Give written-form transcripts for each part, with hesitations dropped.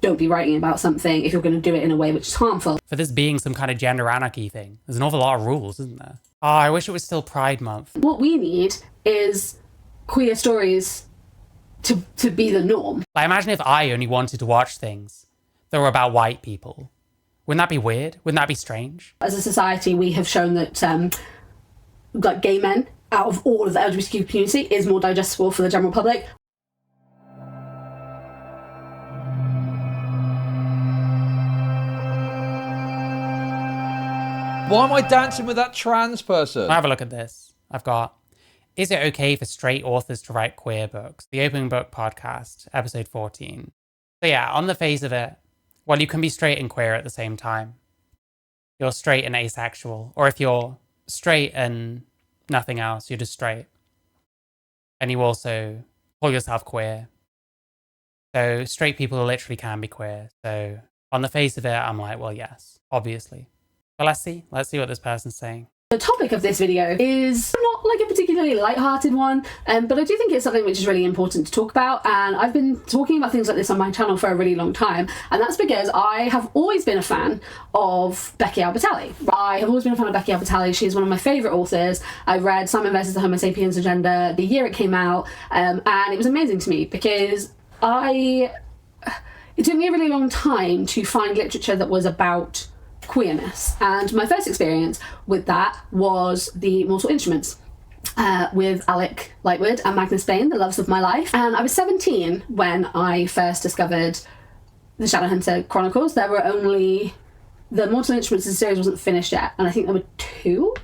don't be writing about something if you're going to do it in a way which is harmful. For this being some kind of gender anarchy thing, there's an awful lot of rules, isn't there? Oh, I wish it was still Pride Month. What we need is queer stories to be the norm. Like, imagine if I only wanted to watch things that were about white people. Wouldn't that be weird? Wouldn't that be strange? As a society, we have shown that like gay men, out of all of the LGBTQ community, is more digestible for the general public. Why am I dancing with that trans person? Have a look at this. I've got, is it okay for straight authors to write queer books? The Open Book Podcast, episode 14. So yeah, on the face of it, well, you can be straight and queer at the same time. You're straight and asexual. Or if you're straight and nothing else, you're just straight. And you also call yourself queer. So straight people literally can be queer. So on the face of it, I'm like, well, yes, obviously. But let's see what this person's saying. The topic of this video is not like a particularly light-hearted one, but I do think it's something which is really important to talk about, and I've been talking about things like this on my channel for a really long time, and that's because I have always been a fan of Becky Albertalli. I have always been a fan of Becky Albertalli. She's one of my favourite authors. I read Simon vs. the Homo Sapiens Agenda the year it came out, and it was amazing to me because it took me a really long time to find literature that was about queerness, and my first experience with that was the Mortal Instruments with Alec Lightwood and Magnus Bane, the loves of my life. And I was 17 when I first discovered the Shadowhunter Chronicles. There were only, the Mortal Instruments series wasn't finished yet, and I think there were 2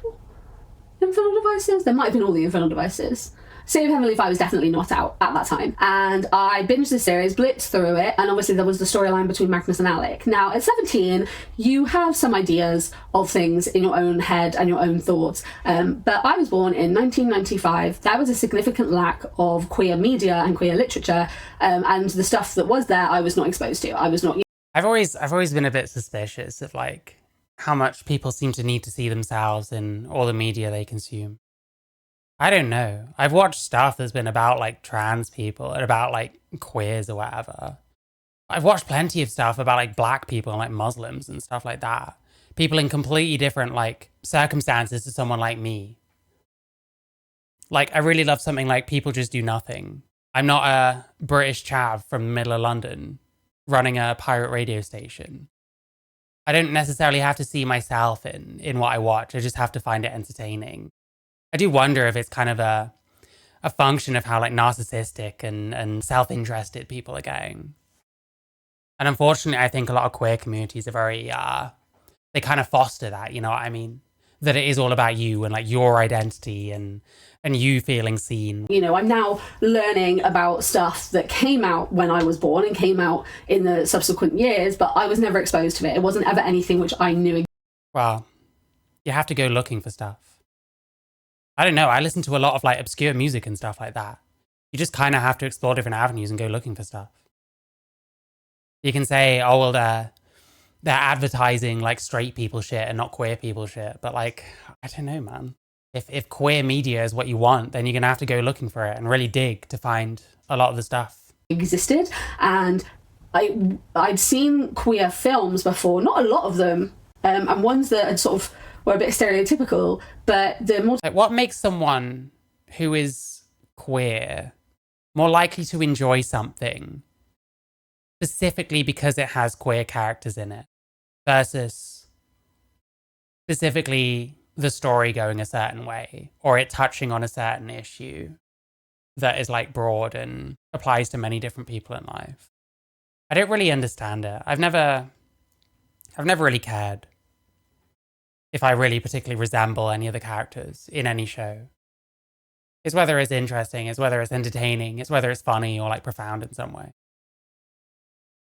Infernal Devices. There might have been all the Infernal Devices. City of Heavenly Fire was definitely not out at that time. And I binged the series, blitzed through it, and obviously there was the storyline between Magnus and Alec. Now, at 17, you have some ideas of things in your own head and your own thoughts. But I was born in 1995. There was a significant lack of queer media and queer literature, and the stuff that was there, I was not exposed to. I was not... I've always been a bit suspicious of like how much people seem to need to see themselves in all the media they consume. I don't know. I've watched stuff that's been about like trans people and about like queers or whatever. I've watched plenty of stuff about like black people and like Muslims and stuff like that. People in completely different like circumstances to someone like me. Like I really love something like People Just Do Nothing. I'm not a British chav from the middle of London running a pirate radio station. I don't necessarily have to see myself in what I watch. I just have to find it entertaining. I do wonder if it's kind of a function of how like narcissistic and self-interested people are getting. And unfortunately, I think a lot of queer communities are very, they kind of foster that, you know what I mean? That it is all about you and like your identity and you feeling seen. You know, I'm now learning about stuff that came out when I was born and came out in the subsequent years, but I was never exposed to it. It wasn't ever anything which I knew. Well, you have to go looking for stuff. I don't know, I listen to a lot of like obscure music and stuff like that. You just kind of have to explore different avenues and go looking for stuff. You can say, oh, well, they're advertising like straight people shit and not queer people shit. But like, I don't know, man. If queer media is what you want, then you're going to have to go looking for it and really dig to find a lot of the stuff. Existed, and I'd seen queer films before, not a lot of them, and ones that had sort of were a bit stereotypical, but the more... Like, what makes someone who is queer more likely to enjoy something specifically because it has queer characters in it versus specifically the story going a certain way or it touching on a certain issue that is like broad and applies to many different people in life? I don't really understand it. I've never really cared if I really particularly resemble any of the characters in any show. It's whether it's interesting, it's whether it's entertaining, it's whether it's funny or like profound in some way.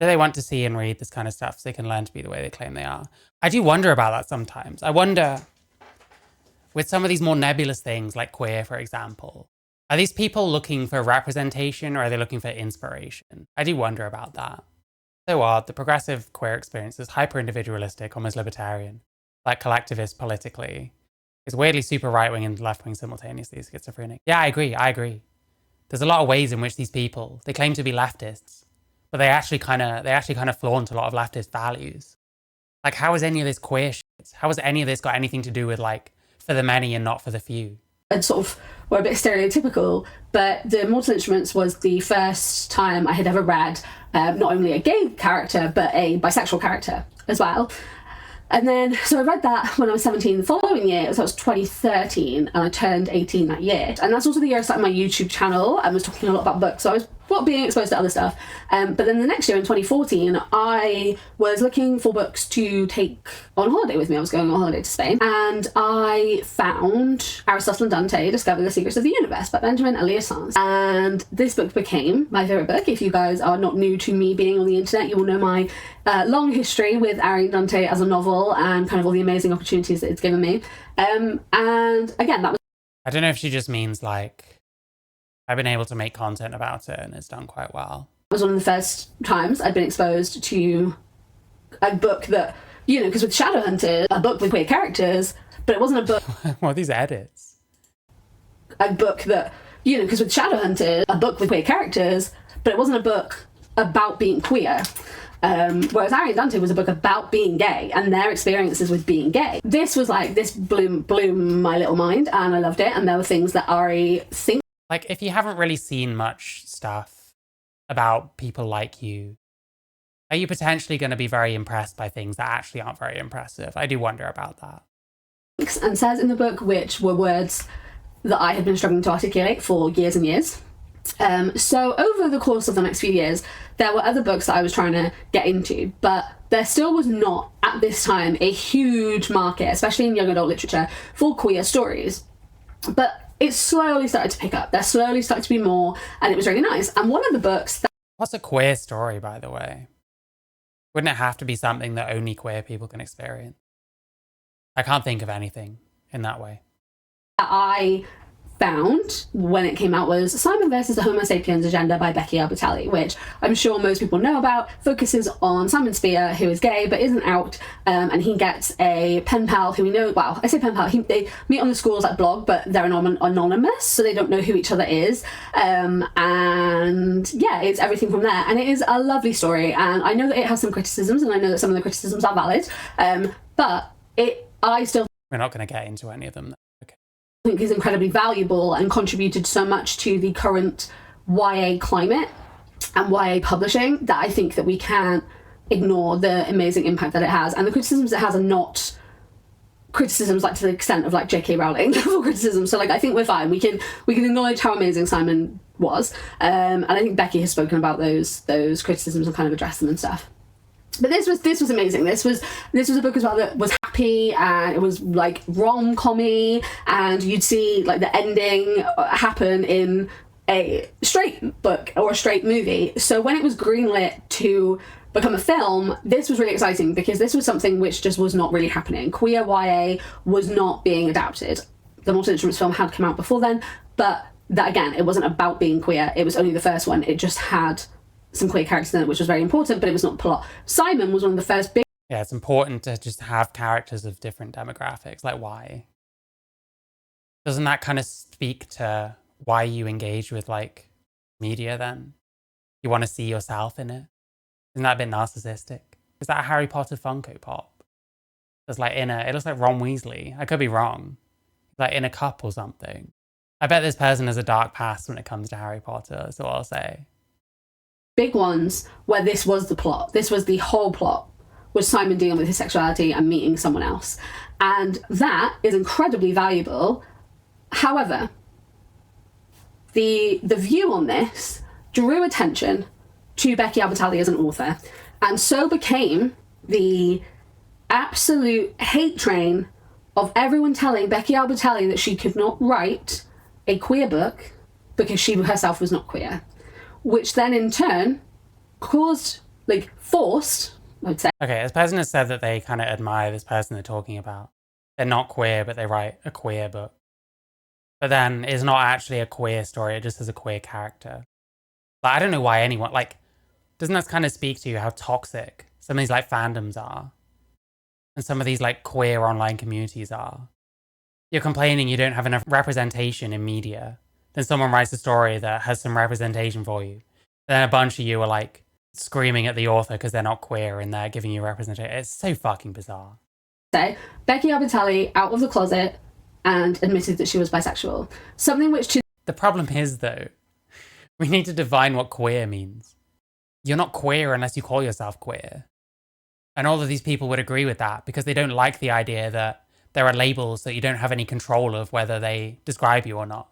Do they want to see and read this kind of stuff so they can learn to be the way they claim they are? I do wonder about that sometimes. I wonder, with some of these more nebulous things like queer, for example, are these people looking for representation or are they looking for inspiration? I do wonder about that. So odd, the progressive queer experience is hyper-individualistic, almost libertarian. Like collectivist politically, is weirdly super right-wing and left-wing simultaneously, schizophrenic. Yeah, I agree. There's a lot of ways in which these people, they claim to be leftists, but they actually kind of flaunt a lot of leftist values. Like, how is any of this queer shit? How has any of this got anything to do with like for the many and not for the few? And sort of were a bit stereotypical, but the Mortal Instruments was the first time I had ever read not only a gay character but a bisexual character as well. And then, so I read that when I was 17 the following year, so it was 2013, and I turned 18 that year. And that's also the year I started my YouTube channel and was talking a lot about books, so I was being exposed to other stuff. But then the next year, in 2014, I was looking for books to take on holiday with me. I was going on holiday to Spain, and I found Aristotle and Dante, Discover the Secrets of the Universe by Benjamin Elias. And this book became my favourite book. If you guys are not new to me being on the internet, you will know my long history with Ari and Dante as a novel and kind of all the amazing opportunities that it's given me. And again, that was... I don't know if she just means like, I've been able to make content about it and it's done quite well. It was one of the first times I'd been exposed to a book that, you know, because with Shadowhunters, a book with queer characters, but it wasn't a book... What are these edits? A book that, you know, because with Shadowhunters, a book with queer characters, but it wasn't a book about being queer. Whereas Ari and Dante was a book about being gay and their experiences with being gay. This was like, this blew my little mind, and I loved it. And there were things that Ari thinks... Like, if you haven't really seen much stuff about people like you, are you potentially going to be very impressed by things that actually aren't very impressive? I do wonder about that. And says in the book, which were words that I had been struggling to articulate for years and years. So over the course of the next few years, there were other books that I was trying to get into, but there still was not, at this time, a huge market, especially in young adult literature, for queer stories. But it slowly started to pick up. There slowly started to be more, and it was really nice. And one of the books that... What's a queer story, by the way? Wouldn't it have to be something that only queer people can experience? I can't think of anything in that way. I found when it came out was Simon versus the Homo Sapiens Agenda by Becky Albertalli, which I'm sure most people know about. Focuses on Simon Spear, who is gay but isn't out, and he gets a pen pal who we know... Well, I say pen pal, they meet on the school's like blog, but they're anonymous, so they don't know who each other is. And yeah, it's everything from there. And it is a lovely story, and I know that it has some criticisms, and I know that some of the criticisms are valid, but I still... We're not going to get into any of them. I think is incredibly valuable and contributed so much to the current YA climate and YA publishing that I think that we can't ignore the amazing impact that it has. And the criticisms it has are not criticisms like to the extent of like J.K. Rowling level criticism. So like I think we're fine. We can acknowledge how amazing Simon was. And I think Becky has spoken about those criticisms and kind of addressed them and stuff. But this was amazing. This was a book as well that was happy, and it was like rom-commy, and you'd see like the ending happen in a straight book or a straight movie. So when it was greenlit to become a film, this was really exciting because this was something which just was not really happening. Queer YA was not being adapted. The Mortal Instruments film had come out before then, but that again, it wasn't about being queer. It was only the first one. It just had some queer characters in it, which was very important, but it was not the plot. Simon was one of the first big... Yeah, it's important to just have characters of different demographics. Like, why? Doesn't that kind of speak to why you engage with, like, media then? You want to see yourself in it? Isn't that a bit narcissistic? Is that a Harry Potter Funko Pop? It's like it looks like Ron Weasley. I could be wrong. Like in a cup or something. I bet this person has a dark past when it comes to Harry Potter, that's all I'll say. Big ones where this was the plot. This was the whole plot, was Simon dealing with his sexuality and meeting someone else. And that is incredibly valuable. However, the view on this drew attention to Becky Albertalli as an author, and so became the absolute hate train of everyone telling Becky Albertalli that she could not write a queer book because she herself was not queer. Which then in turn forced, I'd say. Okay, this person has said that they kind of admire this person they're talking about. They're not queer, but they write a queer book. But then it's not actually a queer story, it just has a queer character. Like, I don't know why anyone, like, doesn't that kind of speak to you how toxic some of these, like, fandoms are? And some of these, like, queer online communities are? You're complaining you don't have enough representation in media. Then someone writes a story that has some representation for you. Then a bunch of you are like, screaming at the author because they're not queer and they're giving you representation. It's so fucking bizarre. So, Becky Albertalli out of the closet and admitted that she was bisexual. Something which to The problem is, though, we need to define what queer means. You're not queer unless you call yourself queer. And all of these people would agree with that because they don't like the idea that there are labels that you don't have any control of whether they describe you or not,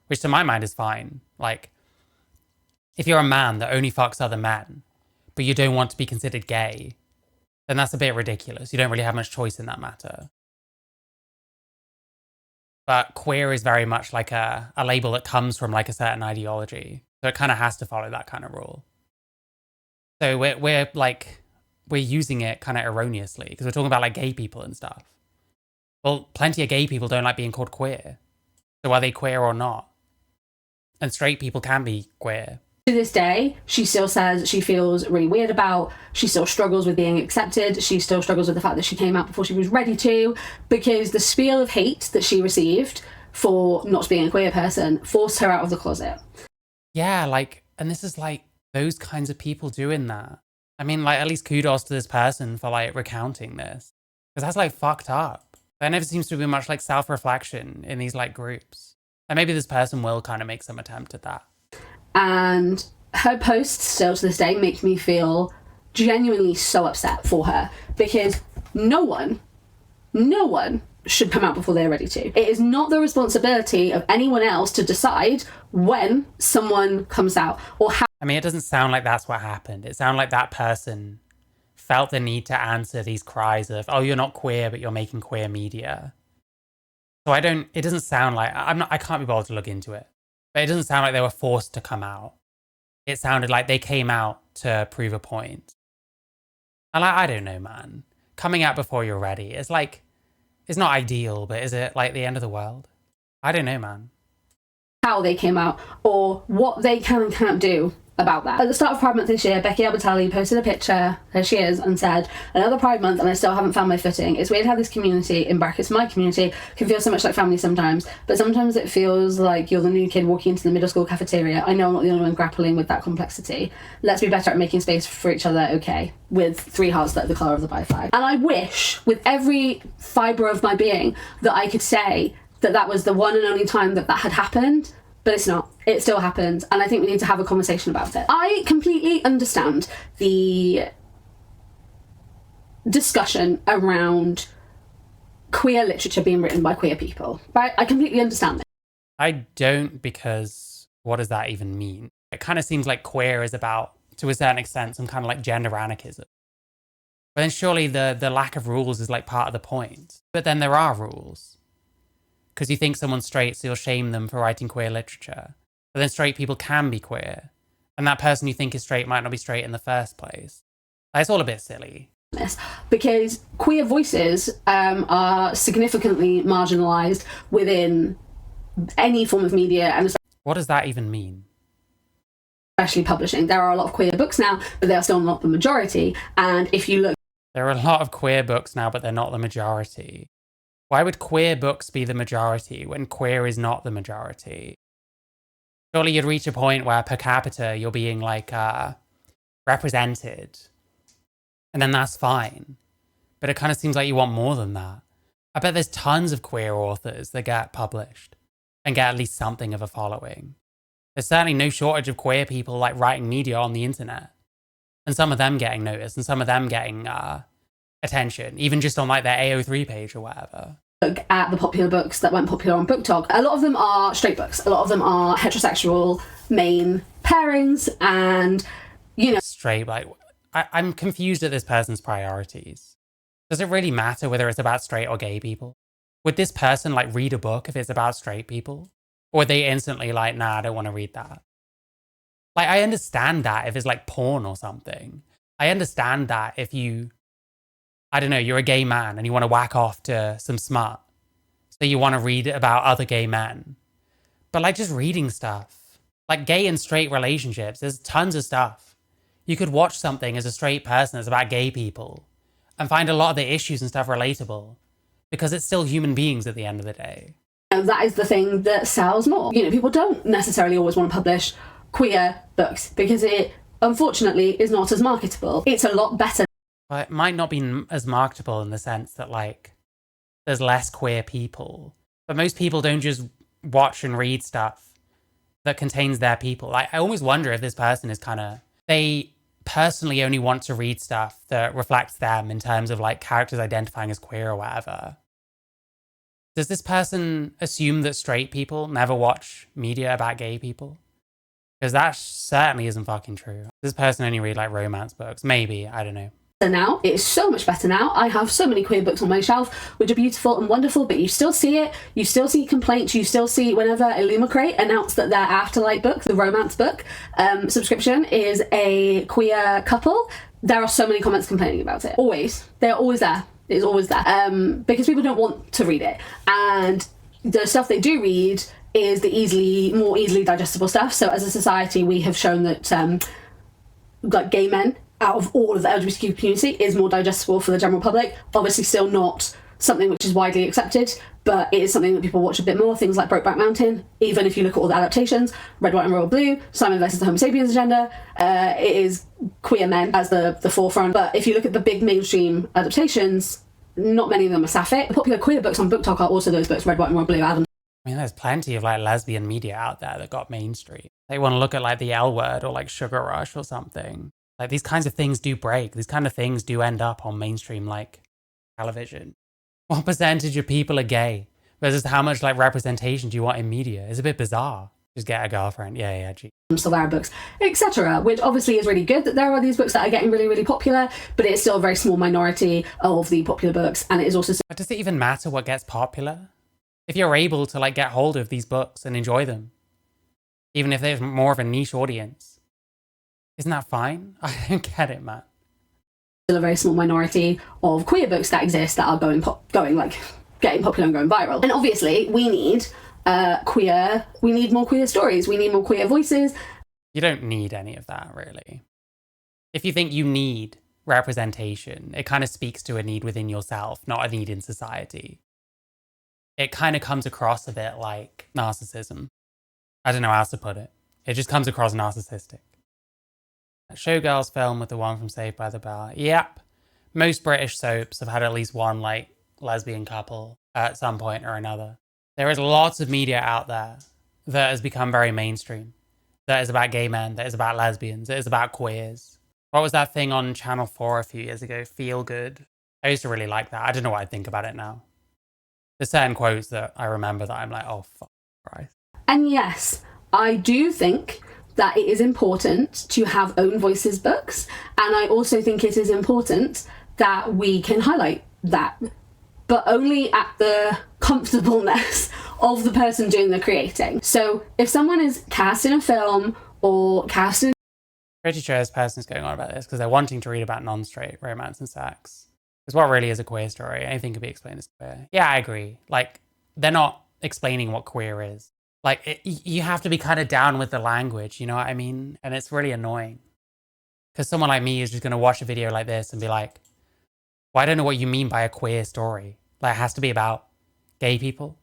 which to my mind is fine. Like, if you're a man that only fucks other men, but you don't want to be considered gay, then that's a bit ridiculous. You don't really have much choice in that matter. But queer is very much like a label that comes from like a certain ideology. So it kind of has to follow that kind of rule. So we're using it kind of erroneously because we're talking about like gay people and stuff. Well, plenty of gay people don't like being called queer. So are they queer or not? And straight people can be queer. to this day, she still says she feels really weird about, she still struggles with being accepted, she still struggles with the fact that she came out before she was ready to, because the spiel of hate that she received for not being a queer person forced her out of the closet. Yeah, like, and this is like those kinds of people doing that. I mean, like, at least kudos to this person for like recounting this, because that's like fucked up. There never seems to be much like self-reflection in these like groups. And maybe this person will kind of make some attempt at that. And her posts still to this day make me feel genuinely so upset for her, because no one should come out before they're ready to. It is not the responsibility of anyone else to decide when someone comes out or how. I mean, it doesn't sound like that's what happened. It sounded like that person felt the need to answer these cries of, oh, you're not queer, but you're making queer media. So it doesn't sound like, I can't be bothered to look into it, but it doesn't sound like they were forced to come out. It sounded like they came out to prove a point. And I don't know, man. Coming out before you're ready, it's like, it's not ideal, but is it like the end of the world? I don't know, man. How they came out or what they can and can't do about that. At the start of Pride Month this year, Becky Albertalli posted a picture, there she is, and said, another Pride Month and I still haven't found my footing. It's weird how this community, in brackets my community, can feel so much like family sometimes, but sometimes it feels like you're the new kid walking into the middle school cafeteria. I know I'm not the only one grappling with that complexity. Let's be better at making space for each other, okay? With 3 hearts that are the colour of the bi flag. And I wish, with every fibre of my being, that I could say that that was the one and only time that that had happened. But it's not. It still happens. And I think we need to have a conversation about it. I completely understand the discussion around queer literature being written by queer people, right? I completely understand it. I don't, because what does that even mean? It kind of seems like queer is about, to a certain extent, some kind of like gender anarchism. But then surely the lack of rules is like part of the point. But then there are rules. Because you think someone's straight, so you'll shame them for writing queer literature. But then straight people can be queer. And that person you think is straight might not be straight in the first place. Like, it's all a bit silly. Because queer voices are significantly marginalised within any form of media, and what does that even mean? Especially publishing. There are a lot of queer books now, but they are still not the majority. And if you look... There are a lot of queer books now, but they're not the majority. Why would queer books be the majority when queer is not the majority? Surely you'd reach a point where per capita you're being like represented. And then that's fine. But it kind of seems like you want more than that. I bet there's tons of queer authors that get published and get at least something of a following. There's certainly no shortage of queer people like writing media on the internet. And some of them getting noticed and some of them getting attention, even just on like their AO3 page or whatever. Look at the popular books that went popular on Book Talk. A lot of them are straight books. A lot of them are heterosexual main pairings and, you know... Straight, like, I'm confused at this person's priorities. Does it really matter whether it's about straight or gay people? Would this person like read a book if it's about straight people? Or would they instantly like, nah, I don't want to read that? Like, I understand that if it's like porn or something. I understand that if you... I don't know, you're a gay man and you want to whack off to some smut. So you want to read about other gay men. But like just reading stuff, like gay and straight relationships, there's tons of stuff. You could watch something as a straight person that's about gay people and find a lot of the issues and stuff relatable because it's still human beings at the end of the day. And that is the thing that sells more. You know, people don't necessarily always want to publish queer books because it unfortunately, is not as marketable. It's a lot better. But it might not be as marketable in the sense that, like, there's less queer people. But most people don't just watch and read stuff that contains their people. Like, I always wonder if this person is kind of... They personally only want to read stuff that reflects them in terms of, like, characters identifying as queer or whatever. Does this person assume that straight people never watch media about gay people? Because that certainly isn't fucking true. Does this person only read, like, romance books? Maybe, I don't know. Now it is so much better now. I have so many queer books on my shelf which are beautiful and wonderful, but you still see it, you still see complaints, you still see whenever Illumicrate announced that their Afterlight book, the romance book subscription, is a queer couple, there are so many comments complaining about it. Always. They're always there. It is always there. Because people don't want to read it, and the stuff they do read is the more easily digestible stuff. So as a society we have shown that like gay men out of all of the LGBTQ community is more digestible for the general public. Obviously still not something which is widely accepted, but it is something that people watch a bit more. Things like Brokeback Mountain, even if you look at all the adaptations, Red, White and Royal Blue, Simon versus the Homo Sapiens agenda, it is queer men as the forefront. But if you look at the big mainstream adaptations, not many of them are sapphic. The popular queer books on BookTok are also those books, Red, White and Royal Blue, Adam. I mean, there's plenty of, like, lesbian media out there that got mainstream. They want to look at, like, the L Word or, like, Sugar Rush or something. Like, these kinds of things do break. These kind of things do end up on mainstream, like, television. What percentage of people are gay versus how much, like, representation do you want in media? It's a bit bizarre. Just get a girlfriend. Yeah, gee. Silvera books, etc., which obviously is really good that there are these books that are getting really, really popular, but it's still a very small minority of the popular books, and it is also... But does it even matter what gets popular? If you're able to, like, get hold of these books and enjoy them, even if there's more of a niche audience, isn't that fine? I don't get it, man. Still a very small minority of queer books that exist that are getting popular and going viral. And obviously we need more queer stories, we need more queer voices. You don't need any of that, really. If you think you need representation, it kind of speaks to a need within yourself, not a need in society. It kind of comes across a bit like narcissism. I don't know how else to put it. It just comes across narcissistic. That Showgirls film with the one from Saved by the Bell. Yep. Most British soaps have had at least one, like, lesbian couple at some point or another. There is lots of media out there that has become very mainstream. That is about gay men, that is about lesbians, that is about queers. What was that thing on Channel 4 a few years ago? Feel Good? I used to really like that. I don't know what I think about it now. There's certain quotes that I remember that I'm like, oh, fuck Christ. And yes, I do think that it is important to have own voices books, and I also think it is important that we can highlight that, but only at the comfortableness of the person doing the creating. So if someone is cast in a film or cast in... Pretty sure this person's going on about this because they're wanting to read about non-straight romance and sex. Because what really is a queer story? Anything can be explained as queer. Yeah, I agree. Like, they're not explaining what queer is. Like, you have to be kind of down with the language, you know what I mean? And it's really annoying. Because someone like me is just going to watch a video like this and be like, well, I don't know what you mean by a queer story. Like, it has to be about gay people.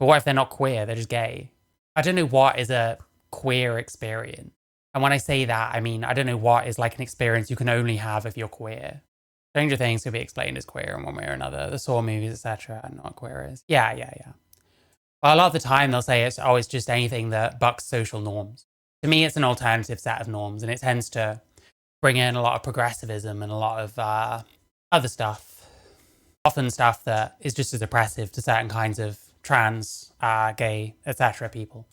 But what if they're not queer? They're just gay. I don't know what is a queer experience. And when I say that, I mean, I don't know what is like an experience you can only have if you're queer. Stranger Things could be explained as queer in one way or another. The Saw movies, etc. I don't know what queer is. Yeah. Well, a lot of the time they'll say it's always just anything that bucks social norms. To me, it's an alternative set of norms, and it tends to bring in a lot of progressivism and a lot of other stuff. Often stuff that is just as oppressive to certain kinds of trans, gay, etc. people.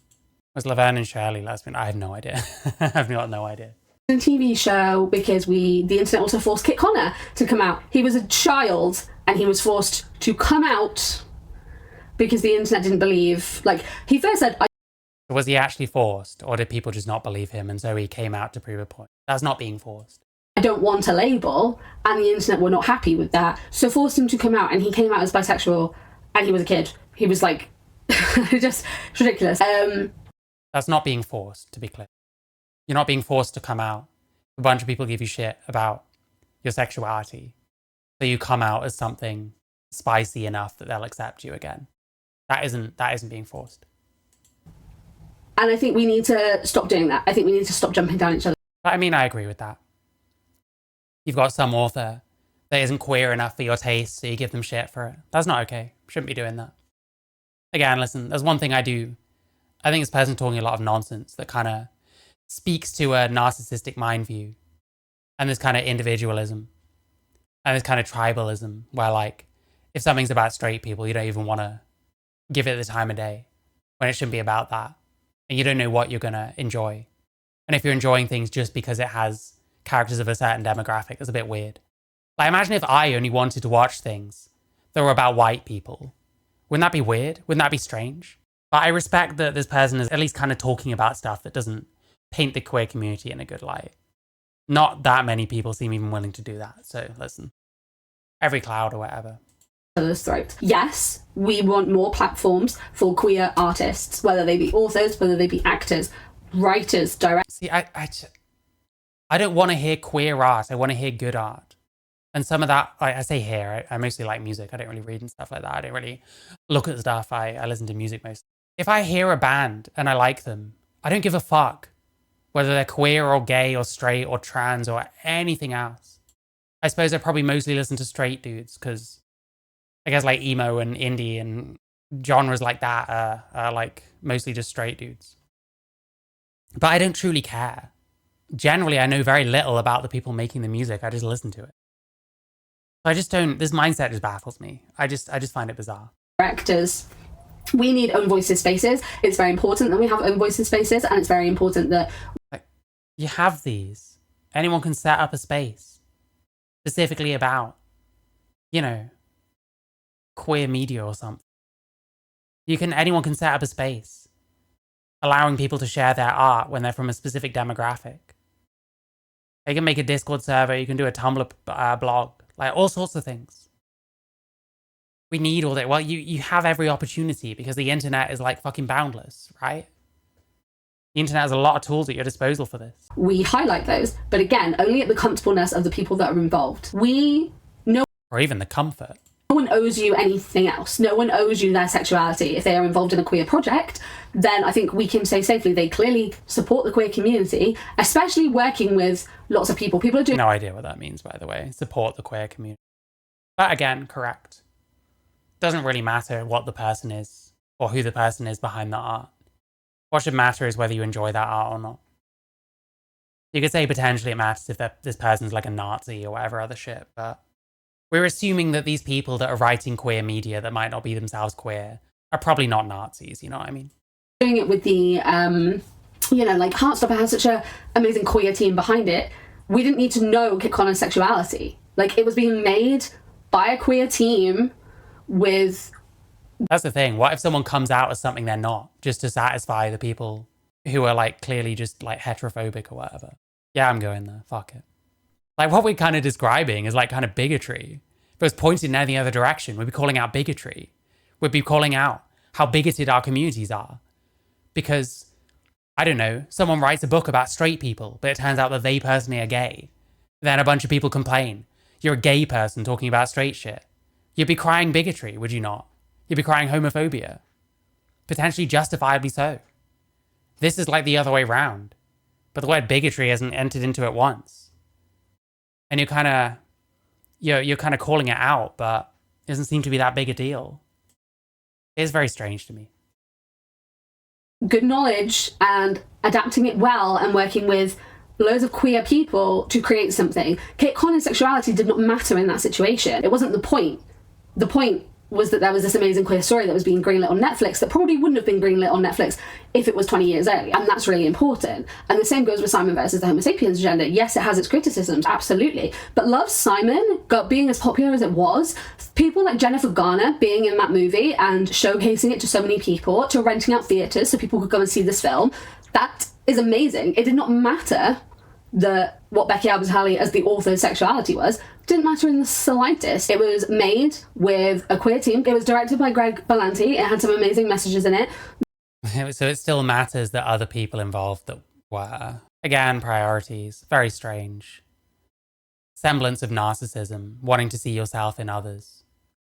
Was Laverne and Shirley lesbian? I have no idea. I've got no idea. A TV show because the internet also forced Kit Connor to come out. He was a child and he was forced to come out because the internet didn't believe, like, he first said... Was he actually forced, or did people just not believe him and so he came out to prove a point? That's not being forced. I don't want a label, and the internet were not happy with that, so forced him to come out, and he came out as bisexual, and he was a kid. He was like, just ridiculous. That's not being forced, to be clear. You're not being forced to come out. A bunch of people give you shit about your sexuality, so you come out as something spicy enough that they'll accept you again. That isn't being forced. And I think we need to stop doing that. I think we need to stop jumping down each other. But I mean, I agree with that. You've got some author that isn't queer enough for your taste, so you give them shit for it. That's not okay. Shouldn't be doing that. Again, listen, there's one thing I do. I think this person's talking a lot of nonsense that kind of speaks to a narcissistic mind view and this kind of individualism and this kind of tribalism where, like, if something's about straight people, you don't even want to give it the time of day when it shouldn't be about that. And you don't know what you're going to enjoy. And if you're enjoying things just because it has characters of a certain demographic, it's a bit weird. Like, imagine if I only wanted to watch things that were about white people. Wouldn't that be weird? Wouldn't that be strange? But I respect that this person is at least kind of talking about stuff that doesn't paint the queer community in a good light. Not that many people seem even willing to do that. So listen, every cloud or whatever. Throat. Yes, we want more platforms for queer artists, whether they be authors, whether they be actors, writers, directors. See, I don't want to hear queer art. I want to hear good art. And some of that, I say here, I mostly like music. I don't really read and stuff like that. I don't really look at stuff. I listen to music mostly. If I hear a band and I like them, I don't give a fuck whether they're queer or gay or straight or trans or anything else. I suppose I probably mostly listen to straight dudes because I guess like emo and indie and genres like that are like mostly just straight dudes. But I don't truly care. Generally, I know very little about the people making the music. I just listen to it. I just don't, this mindset just baffles me. I just find it bizarre. Directors. We need own voices spaces. It's very important that we have own voices spaces, and it's very important that you have these. Anyone can set up a space specifically about, you know, queer media or something. Anyone can set up a space allowing people to share their art when they're from a specific demographic. You can make a Discord server, you can do a Tumblr blog, like all sorts of things. We need all that. Well, you have every opportunity because the internet is like fucking boundless, right? The internet has a lot of tools at your disposal for this. We highlight those, but again, only at the comfortableness of the people that are involved. Or even the comfort. No one owes you anything else. No one owes you their sexuality. If they are involved in a queer project, then I think we can say safely they clearly support the queer community, especially working with lots of people. People are doing... No idea what that means, by the way. Support the queer community. But again, correct. Doesn't really matter what the person is or who the person is behind the art. What should matter is whether you enjoy that art or not. You could say potentially it matters if this person's like a Nazi or whatever other shit, but we're assuming that these people that are writing queer media that might not be themselves queer are probably not Nazis, you know what I mean? Doing it with the, like Heartstopper has such an amazing queer team behind it. We didn't need to know Kit Connor's sexuality. Like, it was being made by a queer team with... That's the thing. What if someone comes out as something they're not, just to satisfy the people who are like clearly just like heterophobic or whatever? Yeah, I'm going there. Fuck it. Like what we're kind of describing is like kind of bigotry. If it was pointed in any other direction, we'd be calling out bigotry. We'd be calling out how bigoted our communities are. Because, I don't know, someone writes a book about straight people, but it turns out that they personally are gay. Then a bunch of people complain. You're a gay person talking about straight shit. You'd be crying bigotry, would you not? You'd be crying homophobia. Potentially justifiably so. This is like the other way round. But the word bigotry hasn't entered into it once. And you're kind of calling it out, but it doesn't seem to be that big a deal. It is very strange to me. Good knowledge and adapting it well and working with loads of queer people to create something. Kit Connor's sexuality did not matter in that situation. It wasn't the point. The point was that there was this amazing queer story that was being greenlit on Netflix that probably wouldn't have been greenlit on Netflix if it was 20 years earlier. And that's really important. And the same goes with Simon versus the Homo Sapiens agenda. Yes, it has its criticisms, absolutely. But Love, Simon, being as popular as it was, people like Jennifer Garner being in that movie and showcasing it to so many people, to renting out theatres so people could go and see this film, that is amazing. It did not matter what Becky Albertalli as the author's sexuality was. Didn't matter in the slightest. It was made with a queer team. It was directed by Greg Berlanti. It had some amazing messages in it. So it still matters that other people involved that were. Again, priorities. Very strange. Semblance of narcissism. Wanting to see yourself in others.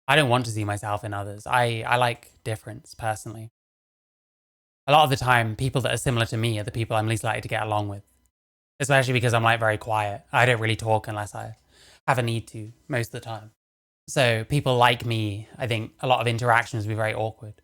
I don't want to see myself in others. I like difference, personally. A lot of the time, people that are similar to me are the people I'm least likely to get along with. especially because I'm like very quiet. I don't really talk unless I have a need to most of the time. So people like me, I think a lot of interactions would be very awkward.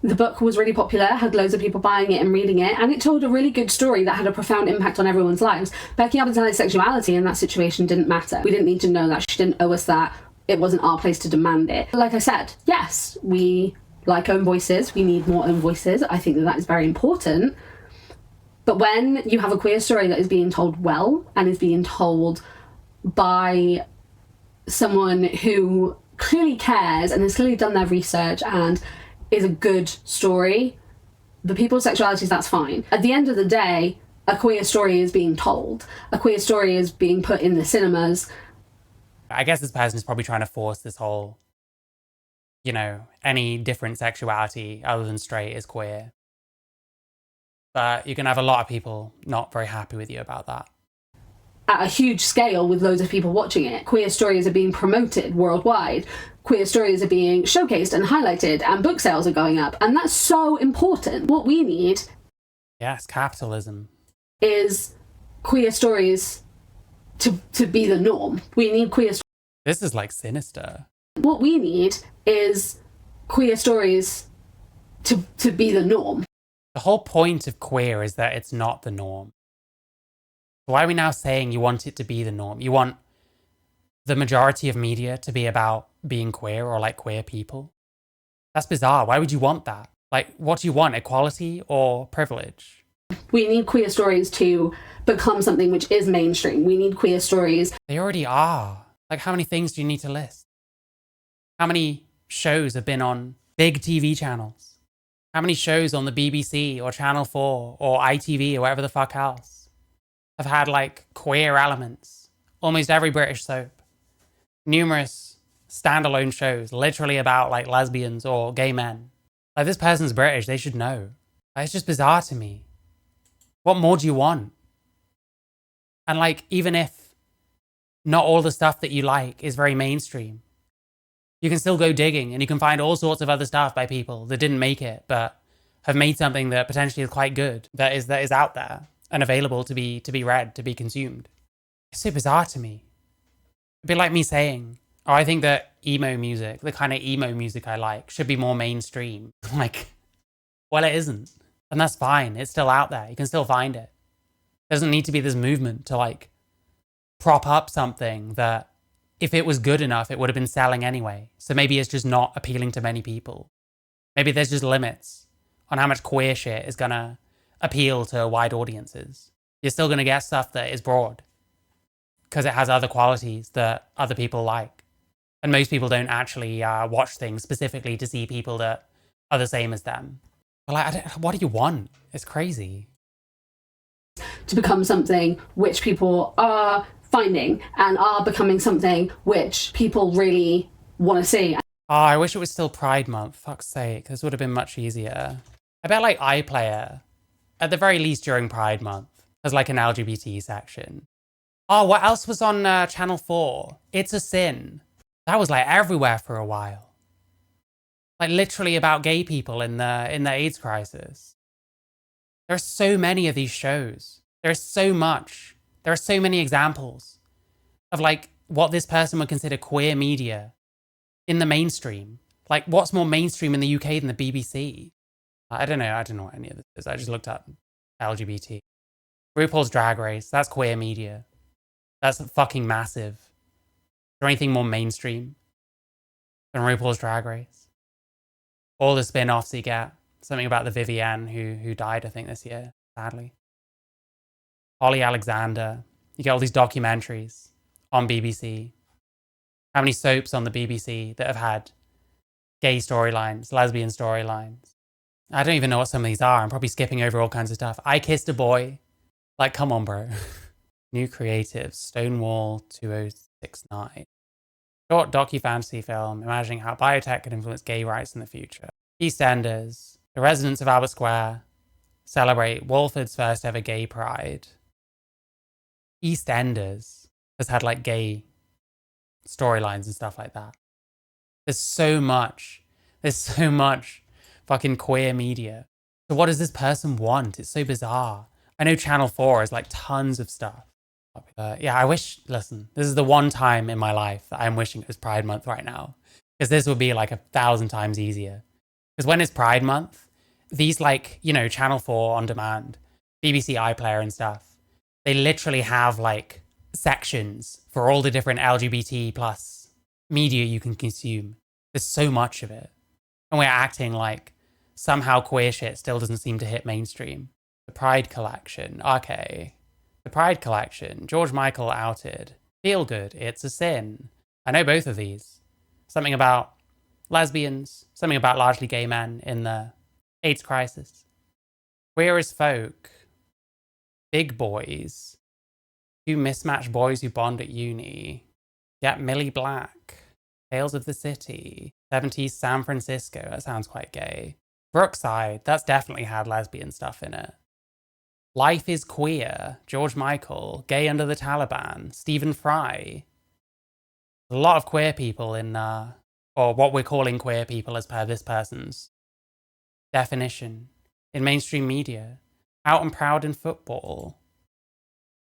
The book was really popular, had loads of people buying it and reading it, and it told a really good story that had a profound impact on everyone's lives. Becky Albertini's sexuality in that situation didn't matter. We didn't need to know that. She didn't owe us that. It wasn't our place to demand it. Like I said, yes, we like own voices. We need more own voices. I think that is very important. But when you have a queer story that is being told well and is being told by someone who clearly cares and has clearly done their research and is a good story, the people's sexualities, that's fine. At the end of the day, a queer story is being told. A queer story is being put in the cinemas. I guess this person is probably trying to force this whole, any different sexuality other than straight is queer. But you can have a lot of people not very happy with you about that. At a huge scale with loads of people watching it. Queer stories are being promoted worldwide. Queer stories are being showcased and highlighted, and book sales are going up. And that's so important. What we need... Yes, capitalism. ...is queer stories to be the norm. We need queer stories. This is like sinister. What we need is queer stories to be the norm. The whole point of queer is that it's not the norm. Why are we now saying you want it to be the norm? You want the majority of media to be about being queer or like queer people? That's bizarre. Why would you want that? Like, what do you want? Equality or privilege? We need queer stories to become something which is mainstream. We need queer stories. They already are. Like, how many things do you need to list? How many shows have been on big TV channels? How many shows on the BBC or Channel 4 or ITV or whatever the fuck else have had like queer elements? Almost every British soap. Numerous standalone shows literally about like lesbians or gay men. Like, this person's British, they should know. Like, it's just bizarre to me. What more do you want? And like, even if not all the stuff that you like is very mainstream, you can still go digging and you can find all sorts of other stuff by people that didn't make it but have made something that potentially is quite good, that is out there and available to be read, to be consumed. It's so bizarre to me. It'd be like me saying, oh, I think that emo music, the kind of emo music I like, should be more mainstream. Like, well, it isn't. And that's fine. It's still out there. You can still find it. There doesn't need to be this movement to like prop up something that if it was good enough, it would have been selling anyway. So maybe it's just not appealing to many people. Maybe there's just limits on how much queer shit is gonna appeal to wide audiences. You're still gonna get stuff that is broad because it has other qualities that other people like. And most people don't actually watch things specifically to see people that are the same as them. But like, what do you want? It's crazy. To become something which people are finding and are becoming something which people really want to see. Oh, I wish it was still Pride Month. Fuck's sake, this would have been much easier. I bet like iPlayer, at the very least during Pride Month, has like an LGBT section. Oh, what else was on Channel 4? It's a Sin. That was like everywhere for a while. Like literally about gay people in the AIDS crisis. There are so many of these shows. There's so much. There are so many examples of like what this person would consider queer media in the mainstream. Like, what's more mainstream in the UK than the BBC? I don't know what any of this is. I just looked up LGBT. RuPaul's Drag Race, that's queer media. That's fucking massive. Is there anything more mainstream than RuPaul's Drag Race? All the spin-offs you get. Something about the Vivienne who died, I think, this year, sadly. Holly Alexander. You get all these documentaries on BBC. How many soaps on the BBC that have had gay storylines, lesbian storylines? I don't even know what some of these are. I'm probably skipping over all kinds of stuff. I Kissed a Boy. Like, come on, bro. New Creatives, Stonewall 2069. Short docu-fantasy film imagining how biotech could influence gay rights in the future. EastEnders. The residents of Albert Square celebrate Walford's first ever gay pride. EastEnders has had like gay storylines and stuff like that. There's so much fucking queer media. So what does this person want? It's so bizarre. I know Channel 4 has like tons of stuff. Yeah, I wish, listen, this is the one time in my life that I'm wishing it was Pride Month right now. Because this would be like 1,000 times easier. Because when it's Pride Month, these like, you know, Channel 4 on demand, BBC iPlayer and stuff, they literally have like sections for all the different LGBT plus media you can consume. There's so much of it. And we're acting like somehow queer shit still doesn't seem to hit mainstream. The Pride Collection, okay. The Pride Collection, George Michael outed. Feel good, it's a sin. I know both of these. Something about lesbians, something about largely gay men in the AIDS crisis. Queer as folk. Big boys. Two mismatched boys who bond at uni. Get Millie Black. Tales of the City. 70s San Francisco, that sounds quite gay. Brookside, that's definitely had lesbian stuff in it. Life is Queer, George Michael, Gay Under the Taliban, Stephen Fry. A lot of queer people in, or what we're calling queer people as per this person's definition, in mainstream media. Out and proud in football.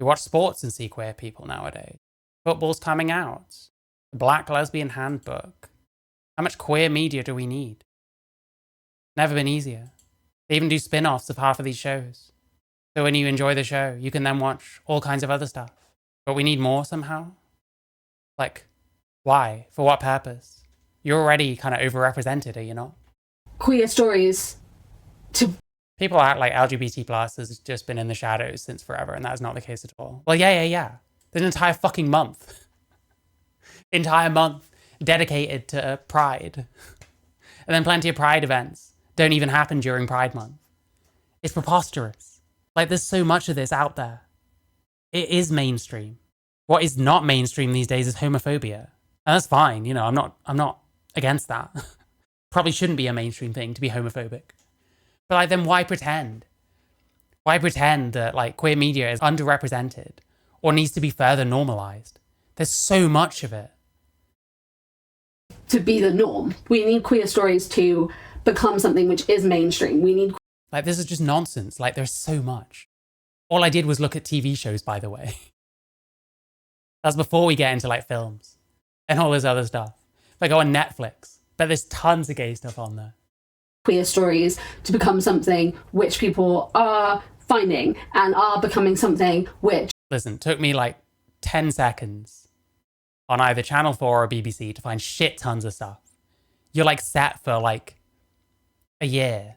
You watch sports and see queer people nowadays. Football's coming out. The Black Lesbian Handbook. How much queer media do we need? Never been easier. They even do spin-offs of half of these shows. So when you enjoy the show, you can then watch all kinds of other stuff. But we need more somehow? Like, why? For what purpose? You're already kind of overrepresented, are you not? Queer stories to... People act like LGBT plus has just been in the shadows since forever, and that is not the case at all. Well, yeah. There's an entire fucking month. Entire month dedicated to Pride. And then plenty of Pride events don't even happen during Pride Month. It's preposterous. Like, there's so much of this out there. It is mainstream. What is not mainstream these days is homophobia. And that's fine, you know, I'm not against that. Probably shouldn't be a mainstream thing to be homophobic. But like, then why pretend? Why pretend that like queer media is underrepresented or needs to be further normalized? There's so much of it. To be the norm. We need queer stories to become something which is mainstream. We need... Like, this is just nonsense. Like, there's so much. All I did was look at TV shows, by the way. That's before we get into like films and all this other stuff. If I go on Netflix, but there's tons of gay stuff on there. Queer stories to become something which people are finding and are becoming something which... Listen, it took me like 10 seconds on either Channel 4 or BBC to find shit tons of stuff. You're like set for like a year,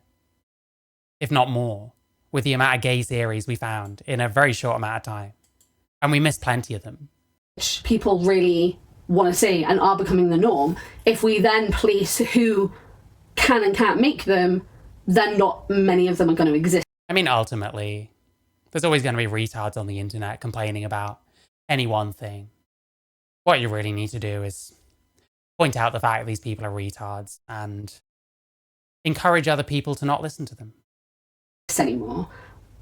if not more, with the amount of gay series we found in a very short amount of time. And we missed plenty of them. People really want to see and are becoming the norm. If we then police who can and can't make them, then not many of them are going to exist. I mean, ultimately, there's always going to be retards on the internet complaining about any one thing. What you really need to do is point out the fact that these people are retards and encourage other people to not listen to them. Anymore.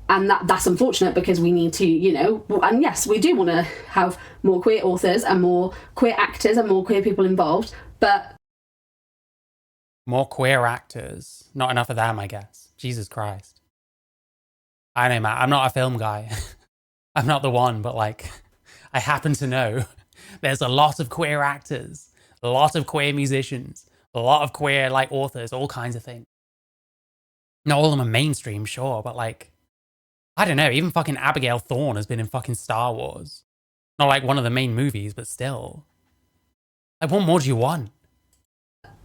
And that's unfortunate because we need to, you know, and yes, we do want to have more queer authors and more queer actors and more queer people involved, but... More queer actors. Not enough of them, I guess. Jesus Christ. I know, Matt, I'm not a film guy. I'm not the one, but like, I happen to know there's a lot of queer actors, a lot of queer musicians, a lot of queer like authors, all kinds of things. Not all of them are mainstream, sure, but like, I don't know, even fucking Abigail Thorne has been in fucking Star Wars. Not like one of the main movies, but still. Like, what more do you want?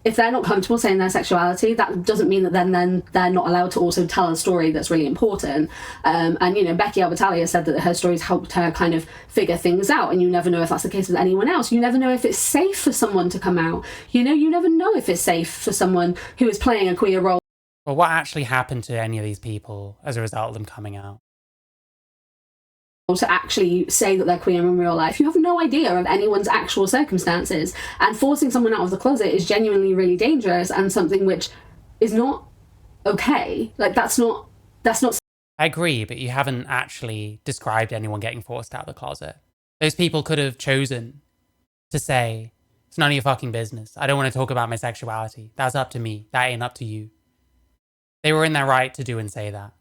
If they're not comfortable saying their sexuality, that doesn't mean that then they're not allowed to also tell a story that's really important. And, you know, Becky Albertalli said that her stories helped her kind of figure things out. And you never know if that's the case with anyone else. You never know if it's safe for someone to come out. You know, you never know if it's safe for someone who is playing a queer role. Well, what actually happened to any of these people as a result of them coming out? To actually say that they're queer in real life. You have no idea of anyone's actual circumstances, and forcing someone out of the closet is genuinely really dangerous and something which is not okay. Like, that's not... I agree, but you haven't actually described anyone getting forced out of the closet. Those people could have chosen to say, it's none of your fucking business. I don't want to talk about my sexuality. That's up to me. That ain't up to you. They were in their right to do and say that.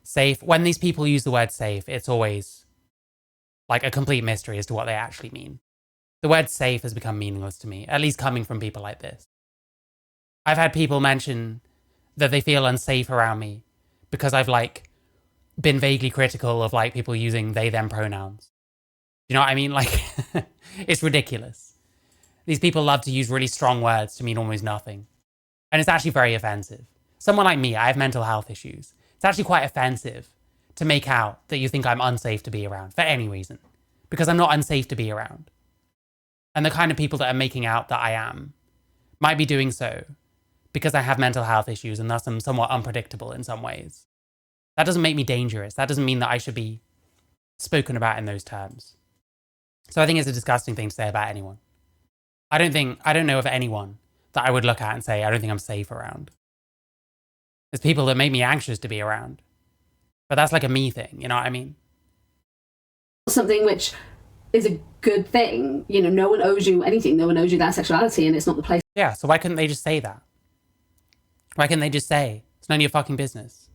safe, when these people use the word safe, it's always like a complete mystery as to what they actually mean. The word safe has become meaningless to me, at least coming from people like this. I've had people mention that they feel unsafe around me because I've like been vaguely critical of like people using they them pronouns. You know what I mean? Like, it's ridiculous. These people love to use really strong words to mean almost nothing. And it's actually very offensive. Someone like me, I have mental health issues. It's actually quite offensive to make out that you think I'm unsafe to be around for any reason, because I'm not unsafe to be around. And the kind of people that are making out that I am might be doing so because I have mental health issues and thus I'm somewhat unpredictable in some ways. That doesn't make me dangerous. That doesn't mean that I should be spoken about in those terms. So I think it's a disgusting thing to say about anyone. I don't know of anyone that I would look at and say, I don't think I'm safe around. There's people that make me anxious to be around. But that's like a me thing, you know what I mean? Something which is a good thing. You know, no one owes you anything. No one owes you that sexuality, and it's not the place. Yeah, so why couldn't they just say that? Why couldn't they just say, it's none of your fucking business?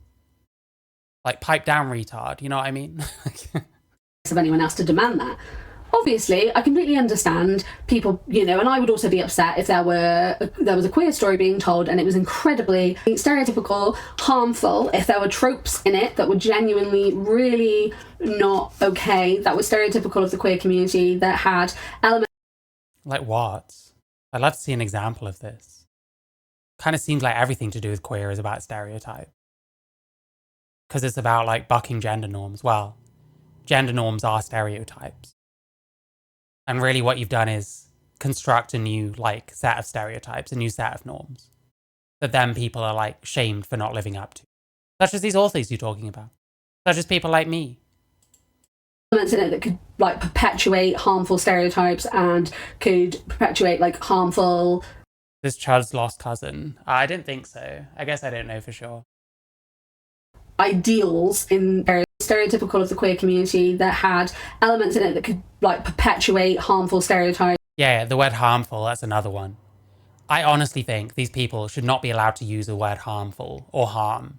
Like, pipe down, retard, you know what I mean? Of anyone else to demand that. Obviously, I completely understand people, you know, and I would also be upset if there was a queer story being told and it was incredibly stereotypical, harmful, if there were tropes in it that were genuinely really not okay, that were stereotypical of the queer community, that had elements. Like what? I'd love to see an example of this. Kind of seems like everything to do with queer is about stereotype. Because it's about like bucking gender norms. Well, gender norms are stereotypes. And really what you've done is construct a new like set of stereotypes, a new set of norms that then people are like shamed for not living up to. Such as these authors you're talking about. Such as people like me. Elements in it that could like perpetuate harmful stereotypes and could perpetuate like harmful. This Chud's lost cousin. I didn't think so. I guess I don't know for sure. Ideals in stereotypical of the queer community that had elements in it that could like perpetuate harmful stereotypes. Yeah, the word harmful, that's another one. I honestly think these people should not be allowed to use the word harmful or harm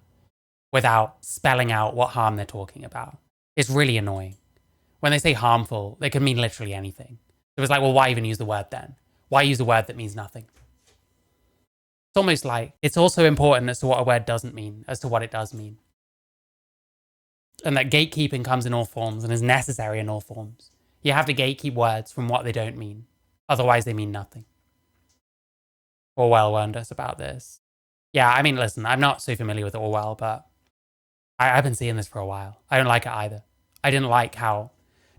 without spelling out what harm they're talking about. It's really annoying. When they say harmful, they can mean literally anything. It was like, well, why even use the word then? Why use a word that means nothing? It's almost like it's also important as to what a word doesn't mean, as to what it does mean. And that gatekeeping comes in all forms and is necessary in all forms. You have to gatekeep words from what they don't mean. Otherwise, they mean nothing. Orwell warned us about this. Yeah, I mean, listen, I'm not so familiar with Orwell, but I've been seeing this for a while. I don't like it either. I didn't like how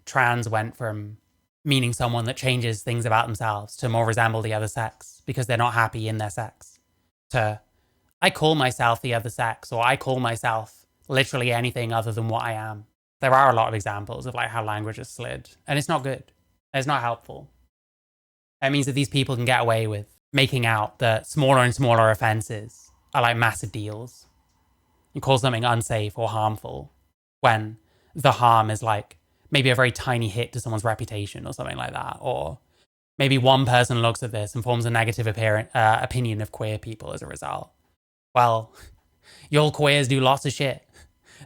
trans went from meaning someone that changes things about themselves to more resemble the other sex because they're not happy in their sex. To, I call myself the other sex, or I call myself literally anything other than what I am. There are a lot of examples of like how language has slid, and it's not good. It's not helpful. It means that these people can get away with making out that smaller and smaller offenses are like massive deals. You call something unsafe or harmful when the harm is like maybe a very tiny hit to someone's reputation or something like that. Or maybe one person looks at this and forms a negative opinion of queer people as a result. Well, y'all queers do lots of shit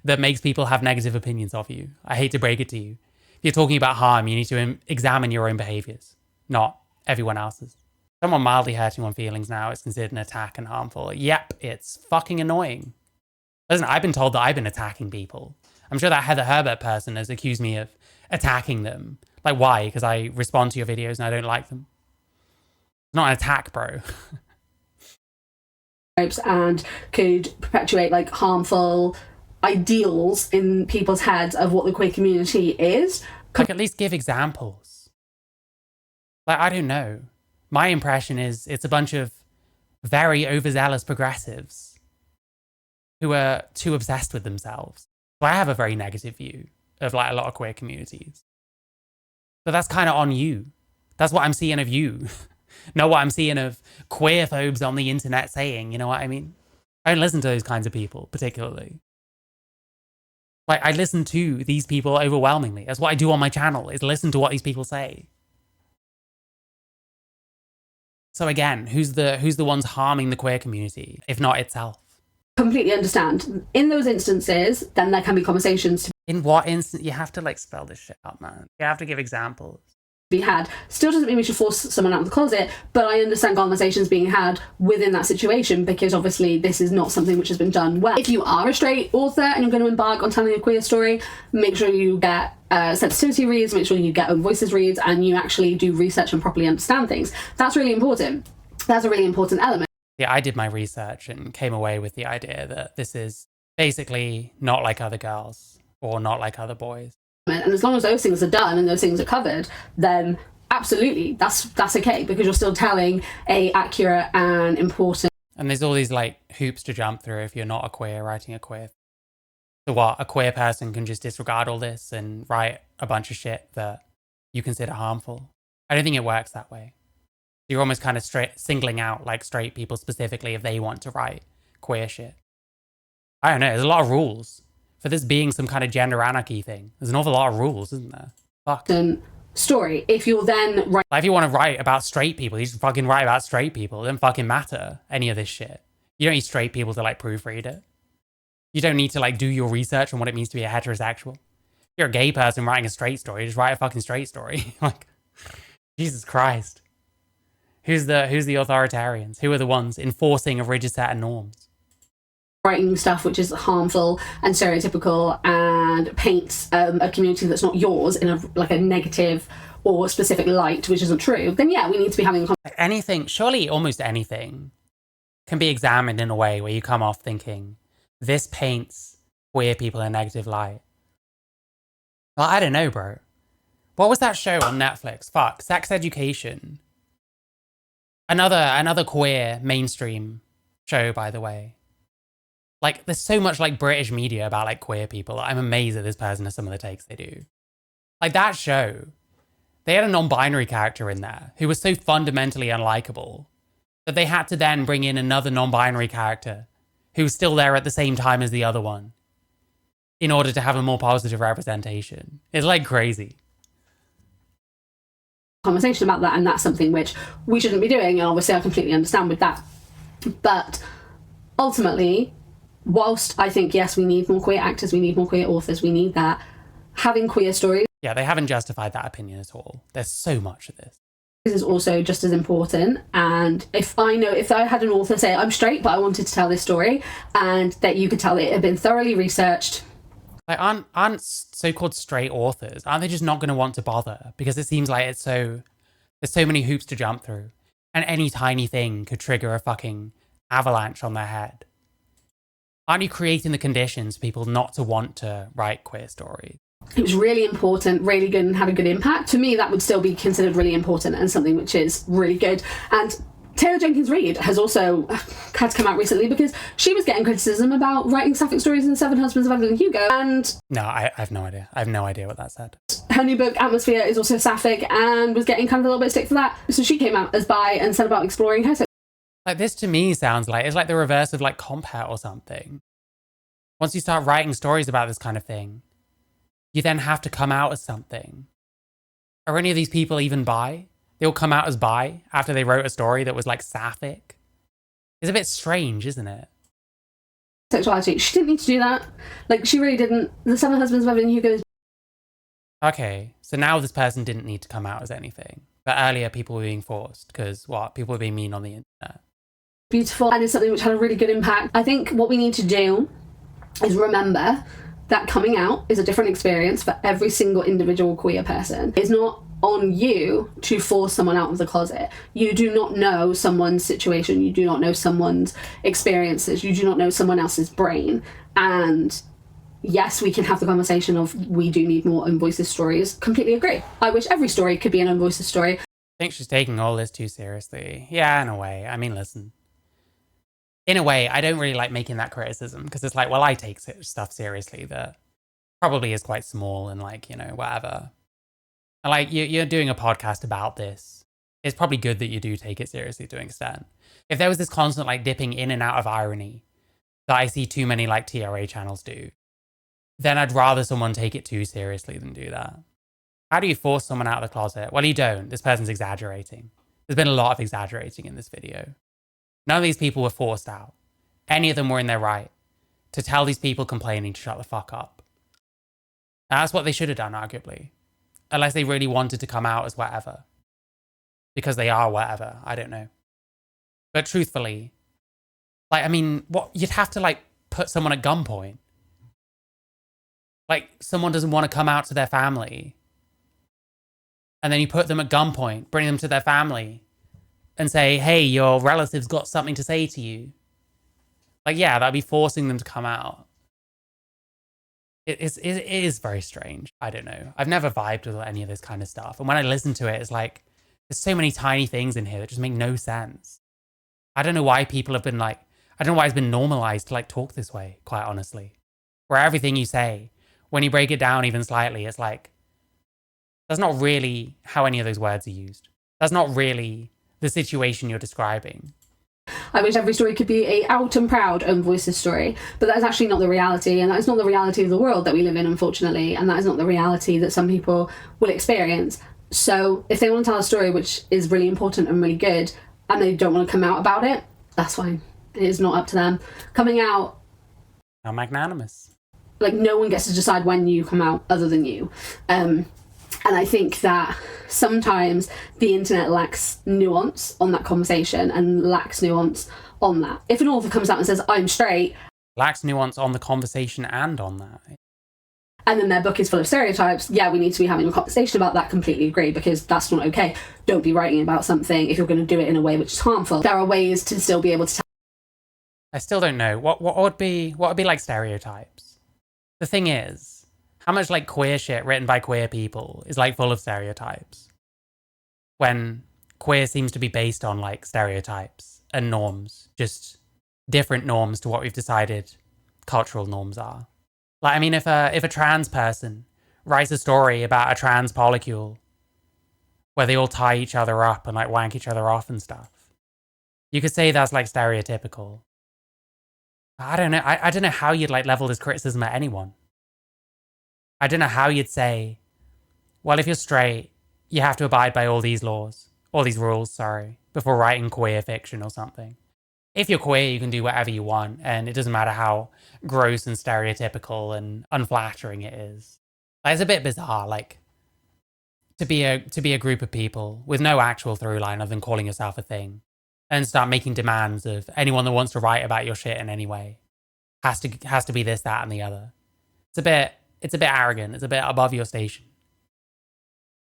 that makes people have negative opinions of you. I hate to break it to you. If you're talking about harm, you need to examine your own behaviors, not everyone else's. Someone mildly hurting one's feelings now is considered an attack and harmful. Yep, it's fucking annoying. Listen, I've been told that I've been attacking people. I'm sure that Heather Herbert person has accused me of attacking them. Like, why? Because I respond to your videos and I don't like them. It's not an attack, bro. And could perpetuate like harmful ideals in people's heads of what the queer community is. Like, at least give examples. Like, I don't know. My impression is it's a bunch of very overzealous progressives who are too obsessed with themselves. So I have a very negative view of like a lot of queer communities. But that's kind of on you. That's what I'm seeing of you. Not what I'm seeing of queer phobes on the internet saying, you know what I mean? I don't listen to those kinds of people, particularly. Like, I listen to these people overwhelmingly. That's what I do on my channel, is listen to what these people say. So again, who's the ones harming the queer community, if not itself? Completely understand. In those instances, then there can be conversations to In what instance? You have to like spell this shit out, man. You have to give examples. be had. Still doesn't mean we should force someone out of the closet, but I understand conversations being had within that situation, because obviously this is not something which has been done well. If you are a straight author and you're going to embark on telling a queer story, make sure you get sensitivity reads, make sure you get own voices reads, and you actually do research and properly understand things. That's really important. That's a really important element. Yeah, I did my research and came away with the idea that this is basically not like other girls or not like other boys. And as long as those things are done and those things are covered, then absolutely, that's okay, because you're still telling a accurate and important. And there's all these like hoops to jump through if you're not a queer writing a queer. So what, a queer person can just disregard all this and write a bunch of shit that you consider harmful? I don't think it works that way. You're almost kind of singling out like straight people specifically if they want to write queer shit. I don't know, there's a lot of rules. For this being some kind of gender anarchy thing, there's an awful lot of rules, isn't there? Fuck. Story. If you're then Like, if you want to write about straight people, you just fucking write about straight people. It doesn't fucking matter, any of this shit. You don't need straight people to like proofread it. You don't need to like do your research on what it means to be a heterosexual. If you're a gay person writing a straight story, just write a fucking straight story. Like, Jesus Christ. Who's the authoritarians? Who are the ones enforcing a rigid set of norms? writing stuff which is harmful and stereotypical and paints a community that's not yours in a negative or specific light, which isn't true, then yeah, we need to be having a anything, surely almost anything can be examined in a way where you come off thinking, this paints queer people in a negative light. Well, I don't know, bro. What was that show on Netflix? Fuck, Sex Education. Another queer mainstream show, by the way. Like, there's so much like British media about like queer people. I'm amazed at this person and some of the takes they do. Like that show, they had a non-binary character in there who was so fundamentally unlikable that they had to then bring in another non-binary character who was still there at the same time as the other one in order to have a more positive representation. It's like crazy. Conversation about that, and that's something which we shouldn't be doing, and obviously I completely understand with that. But ultimately, whilst I think, yes, we need more queer actors, we need more queer authors, we need that, having queer stories... Yeah, they haven't justified that opinion at all. There's so much of this. Is also just as important. And if I had an author say, I'm straight, but I wanted to tell this story, and that you could tell it had been thoroughly researched... Like, aren't so-called straight authors, aren't they just not going to want to bother? Because it seems like there's so many hoops to jump through, and any tiny thing could trigger a fucking avalanche on their head. Aren't you creating the conditions for people not to want to write queer stories? It was really important, really good, and had a good impact. To me, that would still be considered really important and something which is really good. And Taylor Jenkins-Reid has also had to come out recently because she was getting criticism about writing sapphic stories in Seven Husbands of Evelyn Hugo. And no, I have no idea. I have no idea what that said. Her new book, Atmosphere, is also sapphic and was getting kind of a little bit of stick for that. So she came out as bi and said about exploring her. Like, this to me sounds like, it's like the reverse of like Compet or something. Once you start writing stories about this kind of thing, you then have to come out as something. Are any of these people even bi? They all come out as bi after they wrote a story that was like sapphic. It's a bit strange, isn't it? Sexuality. She didn't need to do that. Like, she really didn't. The Seven Husbands of Evelyn Hugo. Okay, so now this person didn't need to come out as anything. But earlier people were being forced because what? People were being mean on the internet. Beautiful. And it's something which had a really good impact. I think what we need to do is remember that coming out is a different experience for every single individual queer person. It's not on you to force someone out of the closet. You do not know someone's situation. You do not know someone's experiences. You do not know someone else's brain. And yes, we can have the conversation of we do need more own voices stories. Completely agree. I wish every story could be an own voices story. I think she's taking all this too seriously. Yeah, in a way. I mean, listen. In a way, I don't really like making that criticism because it's like, well, I take stuff seriously that probably is quite small and like, you know, whatever. And like, you're doing a podcast about this. It's probably good that you do take it seriously to an extent. If there was this constant like dipping in and out of irony that I see too many like TRA channels do, then I'd rather someone take it too seriously than do that. How do you force someone out of the closet? Well, you don't. This person's exaggerating. There's been a lot of exaggerating in this video. None of these people were forced out. any of them were in their right to tell these people complaining to shut the fuck up. And that's what they should have done, arguably. Unless they really wanted to come out as whatever. Because they are whatever, I don't know. But truthfully, like, I mean, what you'd have to, like, put someone at gunpoint. Like, someone doesn't want to come out to their family. And then you put them at gunpoint, bring them to their family, and say, hey, your relative's got something to say to you. Like, yeah, that'd be forcing them to come out. It is very strange. I don't know. I've never vibed with any of this kind of stuff. And when I listen to it, it's like, there's so many tiny things in here that just make no sense. I don't know why people have been like, I don't know why it's been normalized to like talk this way, quite honestly. Where everything you say, when you break it down even slightly, it's like, that's not really how any of those words are used. That's not really the situation you're describing. I wish every story could be a out and proud own voices story, but that is actually not the reality, and that is not the reality of the world that we live in, unfortunately, and that is not the reality that some people will experience. So if they want to tell a story which is really important and really good, and they don't want to come out about it, that's fine. It is not up to them. Coming out... How magnanimous. Like, no one gets to decide when you come out other than you. And I think that sometimes the internet lacks nuance on that conversation and lacks nuance on that. If an author comes out and says, I'm straight... Lacks nuance on the conversation and on that. And then their book is full of stereotypes, yeah, we need to be having a conversation about that, completely agree, because that's not okay. Don't be writing about something if you're going to do it in a way which is harmful. There are ways to still be able to tell. I still don't know. What would be like stereotypes? The thing is, how much like queer shit written by queer people is like full of stereotypes? When queer seems to be based on like stereotypes and norms, just different norms to what we've decided cultural norms are. Like, I mean, if a trans person writes a story about a trans polycule where they all tie each other up and like wank each other off and stuff, you could say that's like stereotypical. I don't know. I don't know how you'd like level this criticism at anyone. I don't know how you'd say, well, if you're straight, you have to abide by all these laws, all these rules, sorry, before writing queer fiction or something. If you're queer, you can do whatever you want, and it doesn't matter how gross and stereotypical and unflattering it is. Like, it's a bit bizarre, like, to be a group of people with no actual through line other than calling yourself a thing, and start making demands of anyone that wants to write about your shit in any way has to be this, that, and the other. It's a bit arrogant. It's a bit above your station.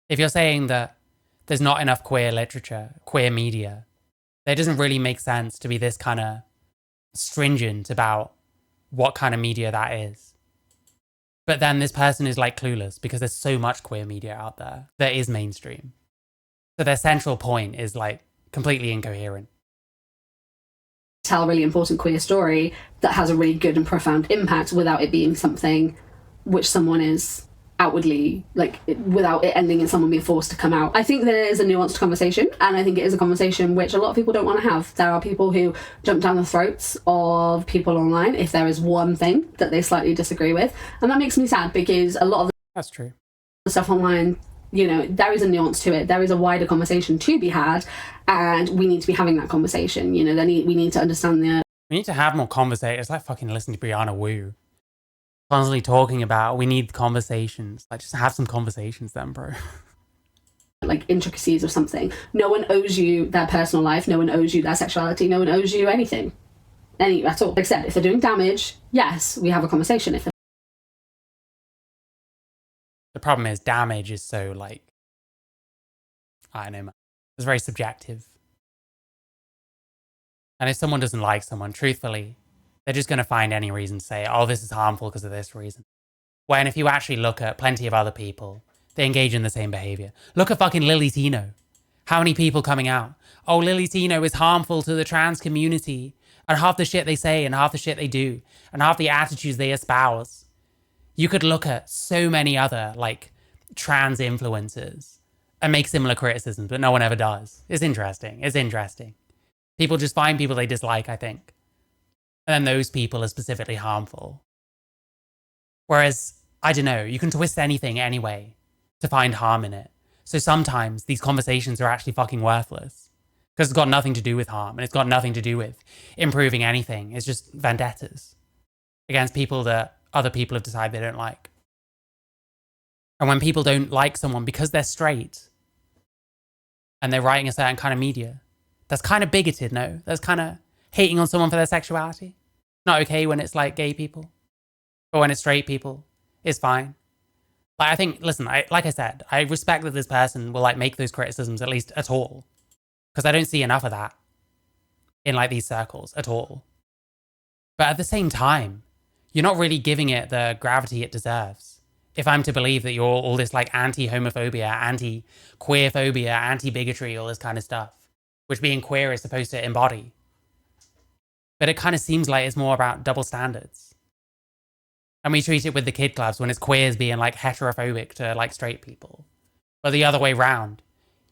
If you're saying that there's not enough queer literature, queer media, it doesn't really make sense to be this kind of stringent about what kind of media that is. But then this person is like clueless because there's so much queer media out there that is mainstream. So their central point is like completely incoherent. Tell a really important queer story that has a really good and profound impact without it being something which someone is outwardly, like, without it ending in someone being forced to come out. I think there is a nuanced conversation, and I think it is a conversation which a lot of people don't want to have. There are people who jump down the throats of people online if there is one thing that they slightly disagree with, and that makes me sad because a lot of That's true. the stuff online, you know, there is a nuance to it. There is a wider conversation to be had, and we need to be having that conversation. You know, we need to understand the... We need to have more conversations. It's like fucking listening to Brianna Wu. Constantly talking about, we need conversations. Like, just have some conversations then, bro. Like, intricacies of something. No one owes you their personal life. No one owes you their sexuality. No one owes you anything. At all. Except if they're doing damage, yes, we have a conversation. If The problem is damage is so, like, I don't know, man. It's very subjective. And if someone doesn't like someone, truthfully, they're just going to find any reason to say, oh, this is harmful because of this reason. When if you actually look at plenty of other people, they engage in the same behavior. Look at fucking Lily Tino. How many people coming out? Oh, Lily Tino is harmful to the trans community. And half the shit they say and half the shit they do and half the attitudes they espouse. You could look at so many other, like, trans influencers and make similar criticisms, but no one ever does. It's interesting. People just find people they dislike, I think. And then those people are specifically harmful. Whereas, I don't know, you can twist anything anyway to find harm in it. So sometimes these conversations are actually fucking worthless. Because it's got nothing to do with harm, and it's got nothing to do with improving anything. It's just vendettas against people that other people have decided they don't like. And when people don't like someone because they're straight and they're writing a certain kind of media, that's kind of bigoted, no? That's kind of hating on someone for their sexuality. Not okay when it's like gay people, but when it's straight people, it's fine. Like, I think, listen, like I said, I respect that this person will like make those criticisms at least at all, because I don't see enough of that in like these circles at all. But at the same time, you're not really giving it the gravity it deserves. If I'm to believe that you're all this like anti-homophobia, anti-queerphobia, anti-bigotry, all this kind of stuff, which being queer is supposed to embody. But it kind of seems like it's more about double standards. And we treat it with the kid clubs when it's queers being like heterophobic to like straight people. But the other way round,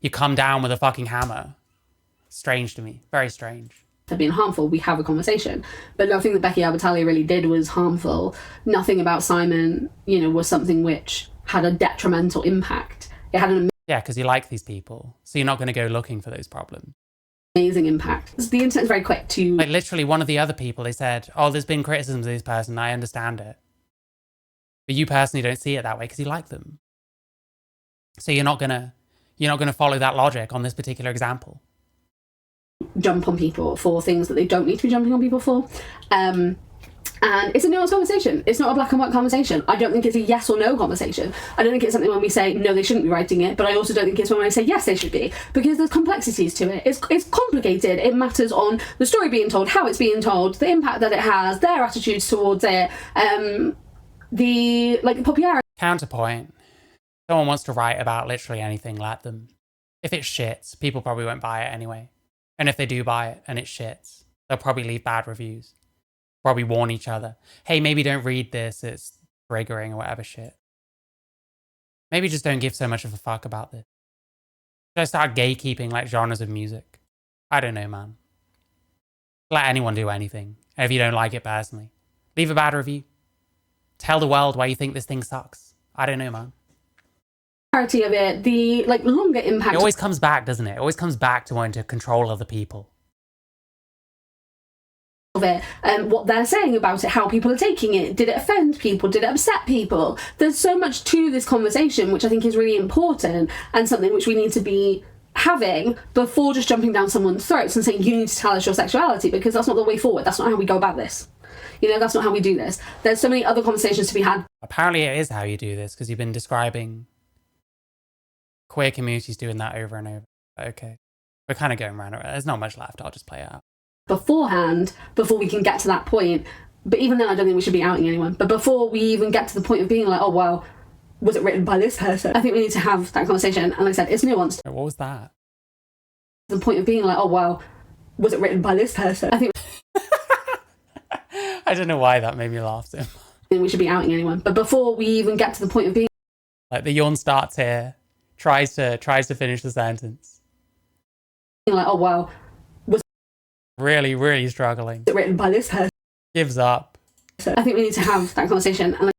you come down with a fucking hammer. Strange to me, very strange. Have been harmful, we have a conversation. But nothing that Becky Albertalli really did was harmful. Nothing about Simon, was something which had a detrimental impact. It had an Yeah, because you like these people, so you're not going to go looking for those problems. amazing impact. The internet's very quick to... Like, literally, one of the other people, they said, oh, there's been criticisms of this person, I understand it. But you personally don't see it that way because you like them. So you're not gonna follow that logic on this particular example. Jump on people for things that they don't need to be jumping on people for. And it's a nuanced conversation. It's not a black and white conversation. I don't think it's a yes or no conversation. I don't think it's something when we say, no, they shouldn't be writing it, but I also don't think it's when I say, yes, they should be, because there's complexities to it. It's complicated. It matters on the story being told, how it's being told, the impact that it has, their attitudes towards it, the popularity. Counterpoint. Someone wants to write about literally anything, let them. If it shits, people probably won't buy it anyway. And if they do buy it and it shits, they'll probably leave bad reviews. Probably warn each other. Hey, maybe don't read this, it's triggering or whatever shit. Maybe just don't give so much of a fuck about this. Should I start gatekeeping like genres of music? I don't know, man. Let anyone do anything. And if you don't like it personally, leave a bad review. Tell the world why you think this thing sucks. I don't know, man. Of it, the longer impact. It always comes back, doesn't it? It always comes back to wanting to control other people. Of it, and what they're saying about it, how people are taking it. Did it offend people? Did it upset people? There's so much to this conversation, which I think is really important and something which we need to be having before just jumping down someone's throats and saying, you need to tell us your sexuality, because that's not the way forward. That's not how we go about this. That's not how we do this. There's so many other conversations to be had. Apparently it is how you do this, because you've been describing queer communities doing that over and over. Okay. We're kind of going around it. There's not much left. I'll just play it out. Beforehand, before we can get to that point. But even then, I don't think we should be outing anyone. But before we even get to the point of being like, oh, well, was it written by this person? I think we need to have that conversation. And like I said, it's nuanced. What was that? The point of being like, oh, well, was it written by this person? I think I don't know why that made me laugh so much. We should be outing anyone. But before we even get to the point of being like, the yawn starts here, tries to finish the sentence. Like, oh, well, was really, really struggling. it written by this person? Gives up. So I think we need to have that conversation. And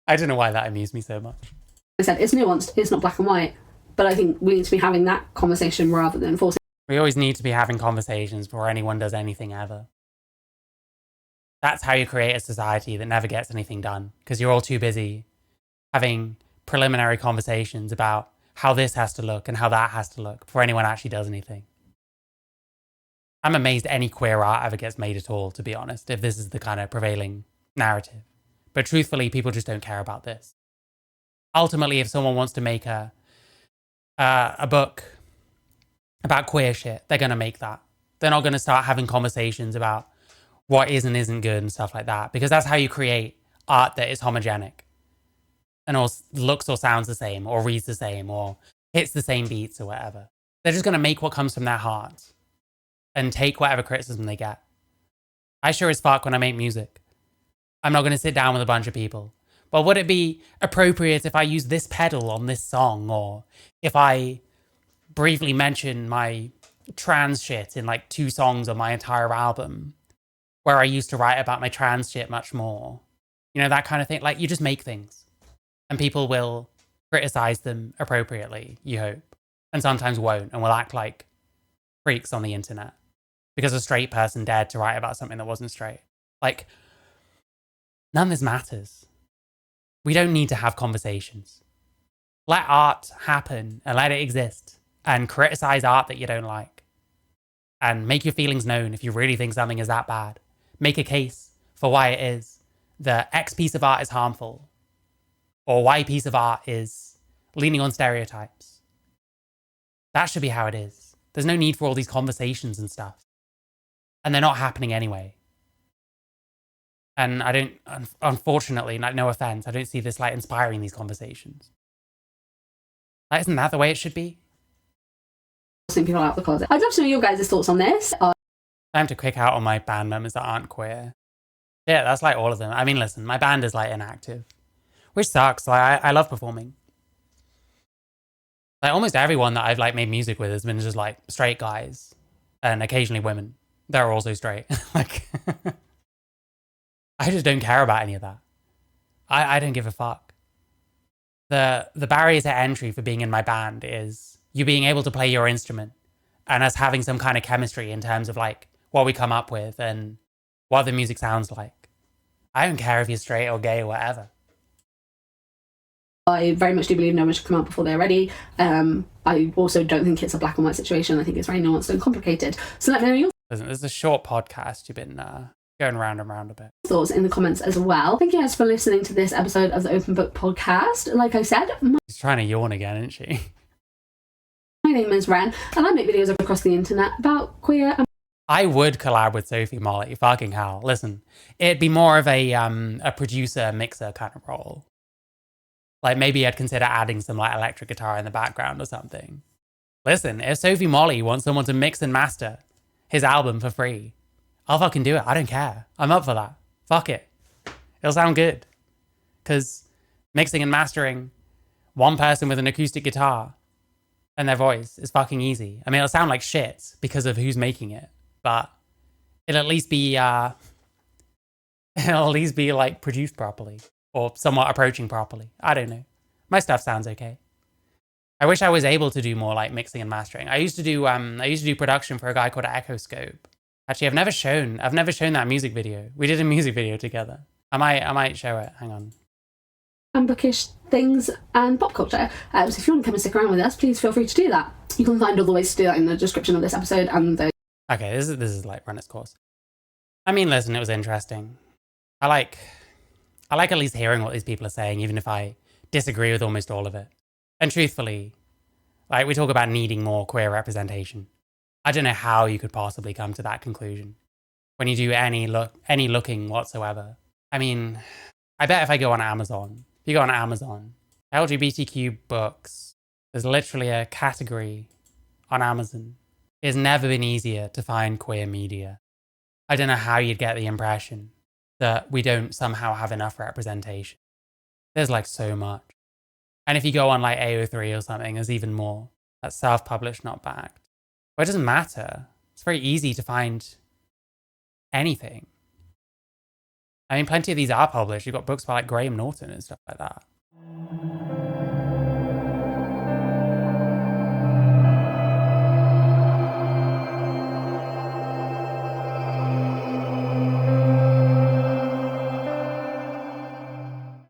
I don't know why that amused me so much. like I said, it's nuanced. It's not black and white. But I think we need to be having that conversation rather than forcing. We always need to be having conversations before anyone does anything ever. That's how you create a society that never gets anything done, because you're all too busy having preliminary conversations about how this has to look and how that has to look before anyone actually does anything. I'm amazed any queer art ever gets made at all, to be honest, if this is the kind of prevailing narrative. But truthfully, people just don't care about this. Ultimately, if someone wants to make a book about queer shit, they're going to make that. They're not going to start having conversations about what is and isn't good and stuff like that, because that's how you create art that is homogenic and all looks or sounds the same or reads the same or hits the same beats or whatever. They're just going to make what comes from their heart and take whatever criticism they get. I sure as fuck when I make music. I'm not going to sit down with a bunch of people. But would it be appropriate if I use this pedal on this song, or if I briefly mention my trans shit in like 2 songs on my entire album, where I used to write about my trans shit much more? You know, that kind of thing. Like, you just make things and people will criticize them appropriately, you hope, and sometimes won't, and will act like freaks on the internet because a straight person dared to write about something that wasn't straight. Like, none of this matters. We don't need to have conversations. Let art happen and let it exist, and criticize art that you don't like, and make your feelings known if you really think something is that bad. Make a case for why it is that X piece of art is harmful, or Y piece of art is leaning on stereotypes. That should be how it is. There's no need for all these conversations and stuff. And they're not happening anyway. And I don't, unfortunately, no offense, I don't see this like inspiring these conversations. Like, isn't that the way it should be? People out the closet. I'd love to know your guys' thoughts on this. Time to quick out on my band members that aren't queer. Yeah, that's like all of them. I mean, listen, my band is like inactive, which sucks. Like, I love performing. Like, almost everyone that I've like made music with has been just like straight guys, and occasionally women. They're also straight. Like, I just don't care about any of that. I don't give a fuck. The barrier to entry for being in my band is you being able to play your instrument and us having some kind of chemistry in terms of like what we come up with and what the music sounds like. I don't care if you're straight or gay or whatever. I very much do believe no one should come out before they're ready. I also don't think it's a black and white situation. I think it's very nuanced and complicated. So let me know your Listen, this is a short podcast. You've been going round and round a bit. thoughts in the comments as well. Thank you guys for listening to this episode of the Open Book Podcast. Like I said, She's trying to yawn again, isn't she? my name is Ren, and I make videos across the internet about queer and I would collab with Sophie Molly. Fucking hell. Listen, it'd be more of a producer, mixer kind of role. Like, maybe I'd consider adding some like electric guitar in the background or something. Listen, if Sophie Molly wants someone to mix and master his album for free, I'll fucking do it. I don't care. I'm up for that. Fuck it. It'll sound good. Because mixing and mastering one person with an acoustic guitar and their voice is fucking easy. I mean, it'll sound like shit because of who's making it, but it'll at least be like produced properly or somewhat approaching properly. I don't know. My stuff sounds okay. I wish I was able to do more like mixing and mastering. I used to do production for a guy called Echoscope. Actually, I've never shown that music video. We did a music video together. I might show it. Hang on. bookish things and pop culture. So if you want to come and stick around with us, please feel free to do that. You can find all the ways to do that in the description of this episode and the... Okay, this is like run its course. I mean, listen, it was interesting. I like at least hearing what these people are saying, even if I disagree with almost all of it. And truthfully, like, we talk about needing more queer representation. I don't know how you could possibly come to that conclusion when you do any looking whatsoever. I mean, I bet if I go on Amazon, if you go on Amazon, LGBTQ books, there's literally a category on Amazon. It's never been easier to find queer media. I don't know how you'd get the impression that we don't somehow have enough representation. There's like so much. And if you go on like AO3 or something, there's even more. That's self-published, not backed. But it doesn't matter. It's very easy to find anything. I mean, plenty of these are published. You've got books by like Graham Norton and stuff like that.